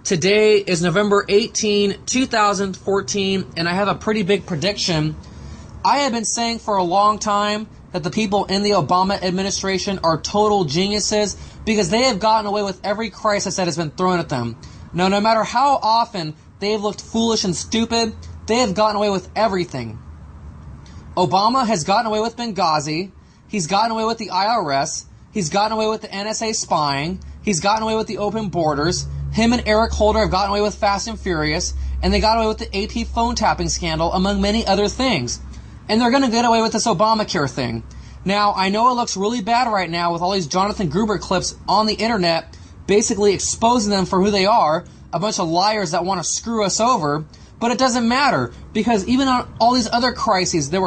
Today is November 18, 2014, and I have a pretty big prediction. I have been saying for a long time that the people in the Obama administration are total geniuses because they have gotten away with every crisis that has been thrown at them. Now, no matter how often they've looked foolish and stupid, they have gotten away with everything. Obama has gotten away with Benghazi. He's gotten away with the IRS. He's gotten away with the NSA spying. He's gotten away with the open borders. Him and Eric Holder have gotten away with Fast and Furious. And they got away with the AP phone tapping scandal, among many other things. And they're going to get away with this Obamacare thing. Now, I know it looks really bad right now with all these Jonathan Gruber clips on the internet, basically exposing them for who they are, a bunch of liars that want to screw us over. But it doesn't matter, because even on all these other crises, there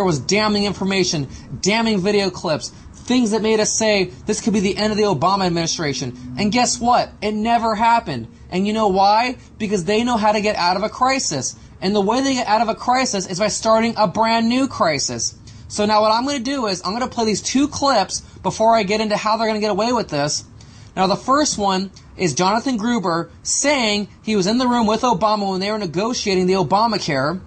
was damning information, damning video clips, things that made us say this could be the end of the Obama administration. And guess what? It never happened. And you know why? Because they know how to get out of a crisis. And the way they get out of a crisis is by starting a brand new crisis. So now what I'm going to do is I'm going to play these two clips before I get into how they're going to get away with this. Now the first one is Jonathan Gruber saying he was in the room with Obama when they were negotiating the Obamacare.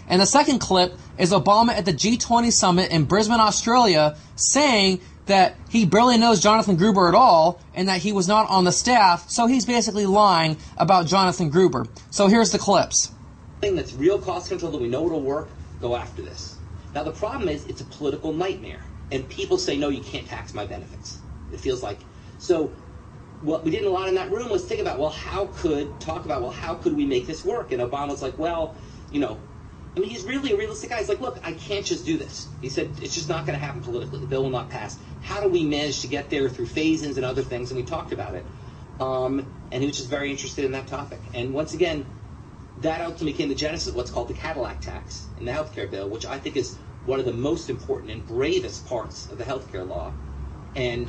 And the second clip is Obama at the G20 summit in Brisbane, Australia, saying that he barely knows Jonathan Gruber at all and that he was not on the staff, so he's basically lying about Jonathan Gruber. So here's the clips. That's real cost control, that we know it'll work, go after this. Now the problem is it's a political nightmare, and people say, no, you can't tax my benefits. It feels like, so what we did a lot in that room was think about, how could we make this work? And Obama's like, he's really a realistic guy. He's like, look, I can't just do this. He said, it's just not going to happen politically. The bill will not pass. How do we manage to get there through phase-ins and other things? And we talked about it. And he was just very interested in that topic. And once again, that ultimately became the genesis of what's called the Cadillac tax in the healthcare bill, which I think is one of the most important and bravest parts of the healthcare law, and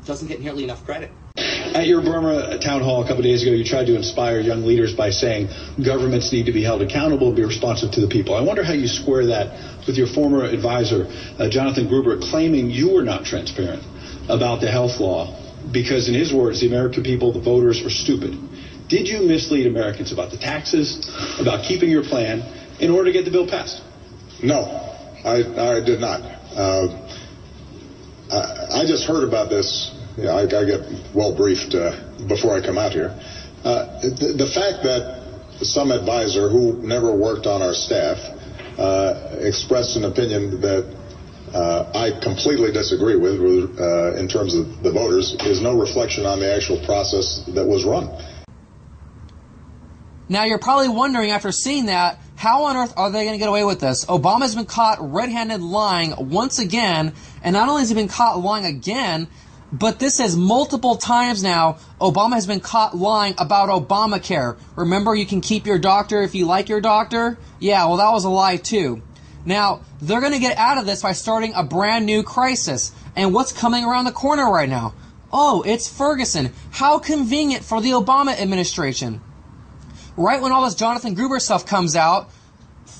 doesn't get nearly enough credit. At your Burma town hall a couple of days ago, you tried to inspire young leaders by saying governments need to be held accountable, be responsive to the people. I wonder how you square that with your former advisor, Jonathan Gruber, claiming you were not transparent about the health law because, in his words, the American people, the voters, are stupid. Did you mislead Americans about the taxes, about keeping your plan, in order to get the bill passed? No, I did not. I just heard about this. I get well briefed before I come out here. The fact that some advisor who never worked on our staff expressed an opinion that I completely disagree with in terms of the voters is no reflection on the actual process that was run. Now you're probably wondering, after seeing that, how on earth are they going to get away with this? Obama's been caught red-handed lying once again, and not only has he been caught lying again, but this is multiple times now. Obama has been caught lying about Obamacare. Remember, you can keep your doctor if you like your doctor? Yeah, well, that was a lie too. Now, they're going to get out of this by starting a brand new crisis. And what's coming around the corner right now? Oh, it's Ferguson. How convenient for the Obama administration. Right when all this Jonathan Gruber stuff comes out,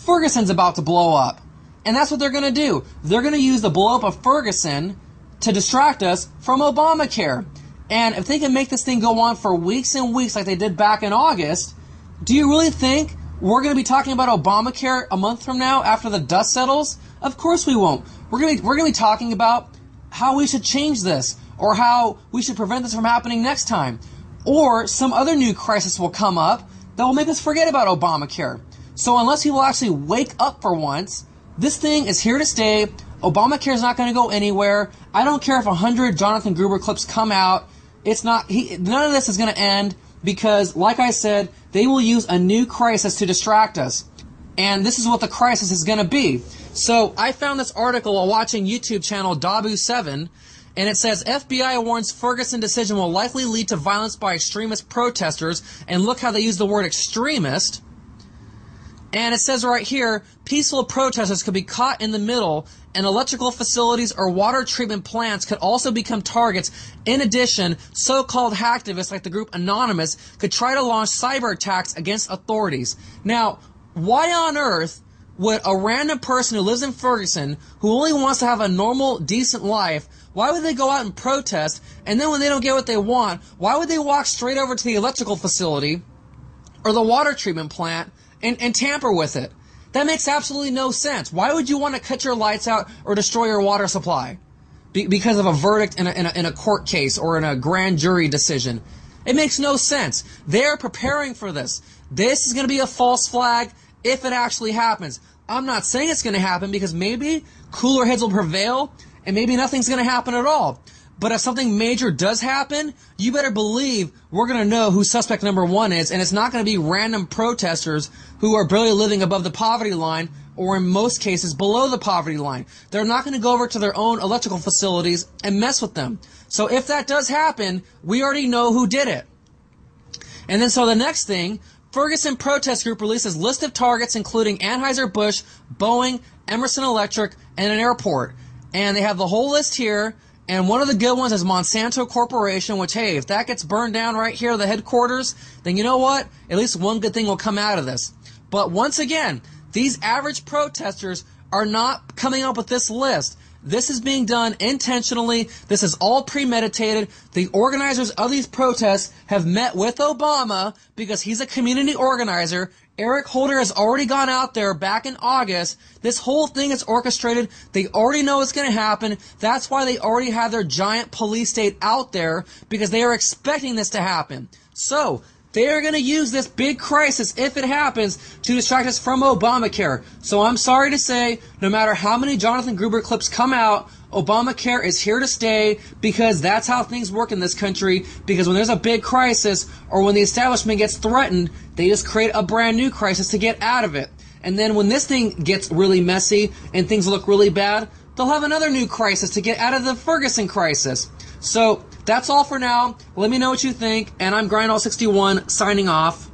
Ferguson's about to blow up. And that's what they're going to do. They're going to use the blow up of Ferguson to distract us from Obamacare. And if they can make this thing go on for weeks and weeks like they did back in August, do you really think we're going to be talking about Obamacare a month from now after the dust settles? Of course we won't. We're going to be talking about how we should change this, or how we should prevent this from happening next time. Or some other new crisis will come up that will make us forget about Obamacare. So unless people actually wake up for once, this thing is here to stay. Obamacare is not going to go anywhere. I don't care if 100 Jonathan Gruber clips come out. None of this is going to end because, like I said, they will use a new crisis to distract us. And this is what the crisis is going to be. So I found this article while watching YouTube channel Dabu7, and it says, FBI warns Ferguson decision will likely lead to violence by extremist protesters. And look how they use the word extremist. And it says right here, peaceful protesters could be caught in the middle, and electrical facilities or water treatment plants could also become targets. In addition, so-called hacktivists like the group Anonymous could try to launch cyber attacks against authorities. Now, why on earth would a random person who lives in Ferguson, who only wants to have a normal, decent life, Why would they go out and protest, and then when they don't get what they want, why would they walk straight over to the electrical facility or the water treatment plant and tamper with it? That makes absolutely no sense. Why would you want to cut your lights out or destroy your water supply because of a verdict in a court case or in a grand jury decision? It makes no sense. They're preparing for this. This is going to be a false flag if it actually happens. I'm not saying it's going to happen because maybe cooler heads will prevail and maybe nothing's going to happen at all. But if something major does happen, you better believe we're going to know who suspect number one is, and it's not going to be random protesters who are barely living above the poverty line or in most cases below the poverty line. They're not going to go over to their own electrical facilities and mess with them. So if that does happen, we already know who did it. And then so the next thing, Ferguson protest group releases list of targets including Anheuser-Busch, Boeing, Emerson Electric, and an airport. And they have the whole list here. And one of the good ones is Monsanto Corporation, which, hey, if that gets burned down right here, the headquarters, then you know what? At least one good thing will come out of this. But once again, these average protesters are not coming up with this list. This is being done intentionally. This is all premeditated. The organizers of these protests have met with Obama because he's a community organizer. Eric Holder has already gone out there back in August. This whole thing is orchestrated. They already know what's going to happen. That's why they already have their giant police state out there, because they are expecting this to happen. So they are going to use this big crisis, if it happens, to distract us from Obamacare. So I'm sorry to say, no matter how many Jonathan Gruber clips come out, Obamacare is here to stay, because that's how things work in this country. Because when there's a big crisis or when the establishment gets threatened, they just create a brand new crisis to get out of it. And then when this thing gets really messy and things look really bad, they'll have another new crisis to get out of the Ferguson crisis. So that's all for now. Let me know what you think, and I'm Grindall61 signing off.